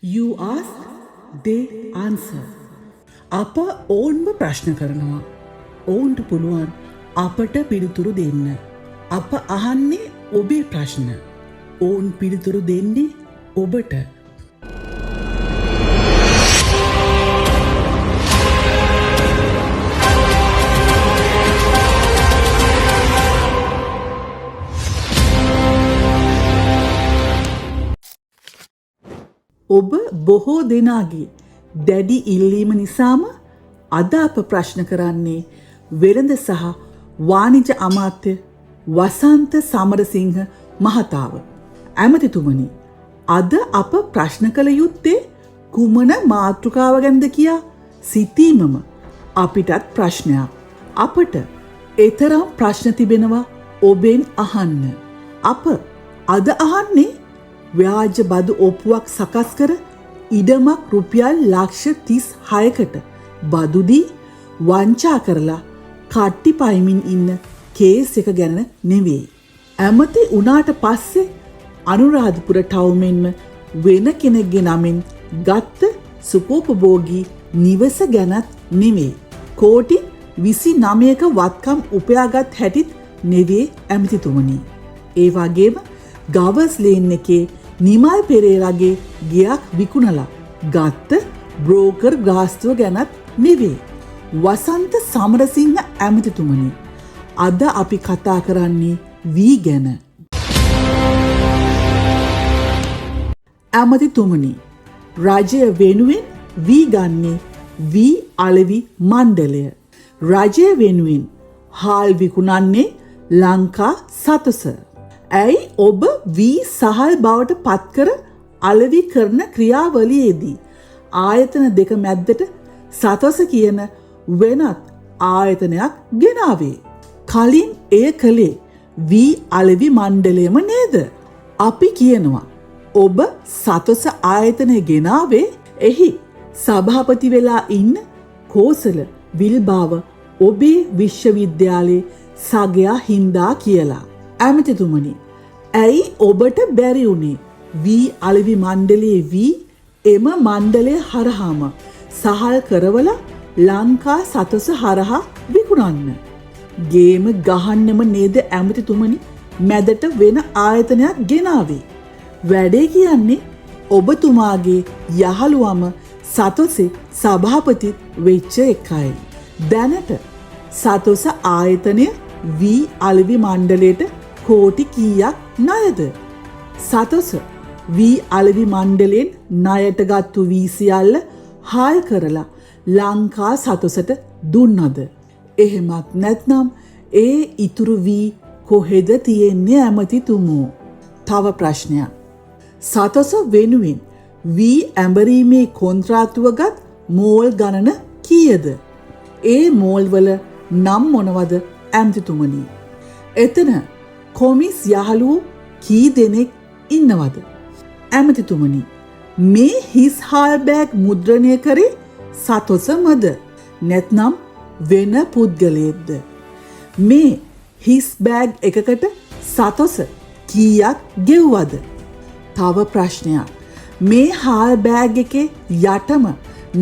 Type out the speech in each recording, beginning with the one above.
You ask, they answer. අප ඔවුන්ව ප්‍රශ්න කරනවා. ඔවුන්ට පුළුවන් අපට පිළිතුරු දෙන්න. අප අහන්නේ ඔබේ ප්‍රශ්න. ඔවුන් පිළිතුරු දෙන්නේ ඔබට. ඔබ බොහෝ දෙනාගේ දැඩි ඉල්ලීම නිසාම අද අප ප්‍රශ්න කරන්නේ වෙළඳ සහ වාණිජ අමාත්‍ය වසන්ත සමරසිංහ මහතාව. ඇමතිතුමනි, අද අප ප්‍රශ්න කළ යුත්තේ කුමන මාතෘකාව ගැනද කියා සිතීමම අපිටත් ප්‍රශ්නයක්. අපට එතරම් ප්‍රශ්න තිබෙනවා ඔබෙන් අහන්න. අප අද අහන්නේ ව්‍යාජ බදු ඔප්පුවක් සකස් කර ඉඩමක් රුපියල් ලක්ෂ 36කට බදුදී වංචා කරලා කට්ටි පයිමින් ඉන්න කේස් එක ගැන නෙවෙයි. ඇමති උනාට පස්සේ අනුරාධපුර ටවුමෙන්ම වෙන කෙනෙක්ගේ නමින් ගත්ත සුකෝපභෝගී නිවස ගැනත් නෙවෙයි. කෝටි 29ක වත්කම් උපයාගත් හැටිත් නෙවේ ඇමතිතුමනි. ඒ වගේම ගවස් ලේන් එකේ නිමල් පෙරේරාගේ ගෙයක් විකුණලා ගත්ත බ්‍රෝකර් ගාස්තුව ගැනත් නෙවේ. වසන්ත සමරසිංහ ඇමතිතුමනි, අද අපි කතා කරන්නේ වී ගැන. ඇමතිතුමනි, රජය වෙනුවෙන් වී ගන්නේ වී අලෙවි මණ්ඩලය. රජය වෙනුවෙන් හාල් විකුණන්නේ ලංකා සතොස. ඇයි ඔබ වී සහල් බවට පත්කර අලෙවි කරන ක්‍රියාවලියේදී ආයතන දෙක මැද්දට සතොස කියන වෙනත් ආයතනයක් ගෙනාවේ? කලින් එය කළේ වී අලෙවි මණ්ඩලයම නේද? අපි කියනවා ඔබ සතොස ආයතනය ගෙනාවේ එහි සභාපති වෙලා ඉන්න කෝසල විල්බාව ඔබේ විශ්වවිද්‍යාලයේ සගයා හින්දා කියලා. ඇමතිතුමනි, ඇයි ඔබට බැරි වුණේ වී අලෙවි මණ්ඩලයේ වී එම මණ්ඩලය හරහාම සහල් කරවල ලංකා සතොස හරහා විකුණන්න? ගේම ගහන්නම නේද ඇමතිතුමනි මැදට වෙන ආයතනයක් ගෙනාවේ? වැඩේ කියන්නේ ඔබතුමාගේ යහළුවම සතොසේ සභාපති වෙච්ච එකයි. දැනට සතොස ආයතනය වී අලෙවි මණ්ඩලයට කෝටි කීයක් ණයද? සතොස වී අලෙවි මණ්ඩලයෙන් ණයට ගත්තු වී සියල්ල හාල් කරලා ලංකා සතොසට දුන්නද? එහෙමත් නැත්නම් ඒ ඉතුරු වී කොහෙද තියෙන්නේ ඇමතිතුමෝ? තව ප්‍රශ්නයක්. සතොස වෙනුවෙන් වී ඇඹරීමේ කොන්ත්‍රාත්තුවගත් මෝල් ගණන කීයද? ඒ මෝල් වල නම් මොනවද ඇමතිතුමනි? එතන කොමිස් යහළුවෝ කී දෙනෙක් ඉන්නවද? ඇමතිතුමනි, මේ හිස් හාල් බෑග් මුද්‍රණය කරේ සතොසමද නැත්නම් වෙන පුද්ගලයෙක්ද? මේ හිස් බෑග් එකකට සතොස කීයක් ගෙව්වද? තව ප්‍රශ්නයක්. මේ හාල් බෑග් එකේ යටම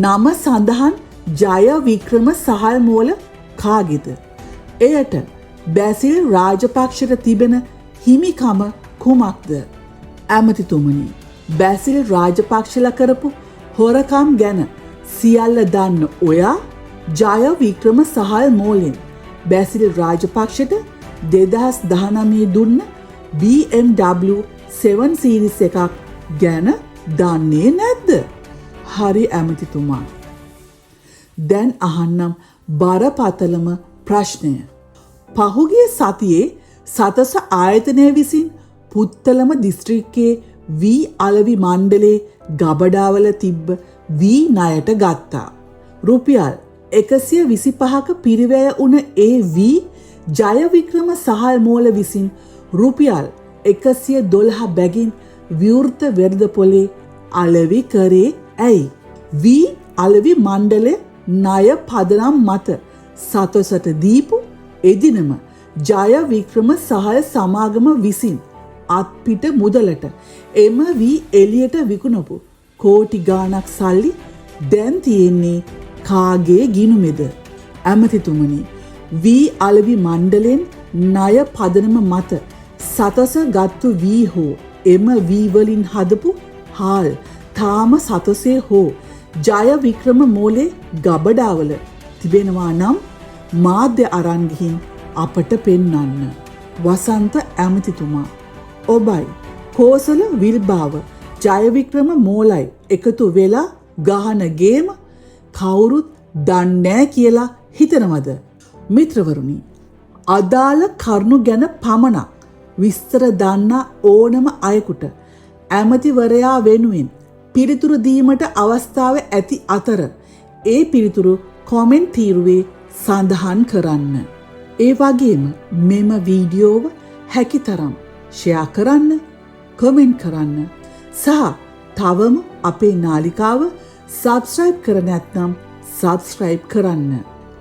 නම සඳහන් ජය වික්‍රම සහල් මෝල කාගේද? එයට බැසිල් රාජපක්ෂට තිබෙන හිමිකම කුමක්ද? ඇමතිතුමනි, බැසිල් රාජපක්ෂලා කරපු හොරකම් ගැන සියල්ල දන්න ඔයා ජය වික්‍රම සහල් මෝලෙන් බැසිල් රාජපක්ෂට 2019 දුන්න BMW 7 සීරීස් එකක් ගැන දන්නේ නැද්ද? හරි ඇමතිතුමා. දැන් අහන්නම් බරපතලම ප්‍රශ්නය. පහුගිය සතියේ සතොස ආයතනය විසින් පුත්තලම දිස්ත්‍රික්කයේ වී අලෙවි මණ්ඩලයේ ගබඩාවල තිබ්බ වී ණයට ගත්තා. රුපියල් 125ක පිරිවැය වුණ ඒ වී ජය වික්‍රම සහල් මෝල විසින් රුපියල් 112 බැගින් විවෘත වෙළඳපොලේ අලෙවි කරේ ඇයි? වී අලෙවි මණ්ඩලය ණය පදනම් මත සතොසට දීපු එදිනම ජය වික්‍රම සහල් සමාගම විසින් අත්පිට මුදලට එම වී එලියට විකුණපු කෝටි ගාණක් සල්ලි දැන් තියෙන්නේ කාගේ ගිණුමේද? ඇමතිතුමනි, වී අලවි මණ්ඩලෙන් ණය පදනම මත සතස ගත්තු වී හෝ එම වී වලින් හදපු හාල් තාම සතසේ හෝ ජය වික්‍රම මෝලේ ගබඩාවල තිබෙනවා නම් මාධ්‍ය අරන් ගිහින් අපට පෙන්වන්න. වසන්ත ඇමතිතුමා, ඔබයි කෝසල විල්බාව ජයවික්‍රම මෝලයි එකතු වෙලා ගහන ගේම කවුරුත් දන්නේ නැහැ කියලා හිතනවද? මිත්‍රවරුනි, අදාළ කරුණු ගැන පමණක් විස්තර දන්නා ඕනම අයෙකුට ඇමතිවරයා වෙනුවෙන් පිළිතුරු දීමට අවස්ථාව ඇති අතර ඒ පිළිතුරු කොමෙන්ට් තීරුවේ සඳහන් කරන්න. ඒ වගේම මෙම වීඩියෝව හැකිතරම් ෂෙයා කරන්න, කමෙන්ට් කරන්න සහ තවම අපේ නාලිකාව සබ්ස්ක්‍රයිබ් කර නැත්නම් සබ්ස්ක්‍රයිබ් කරන්න.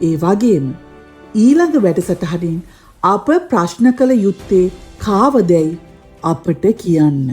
ඒ වගේම ඊළඟ වැඩසටහනින් අප ප්‍රශ්න කළ යුත්තේ කාවදැයි අපට කියන්න.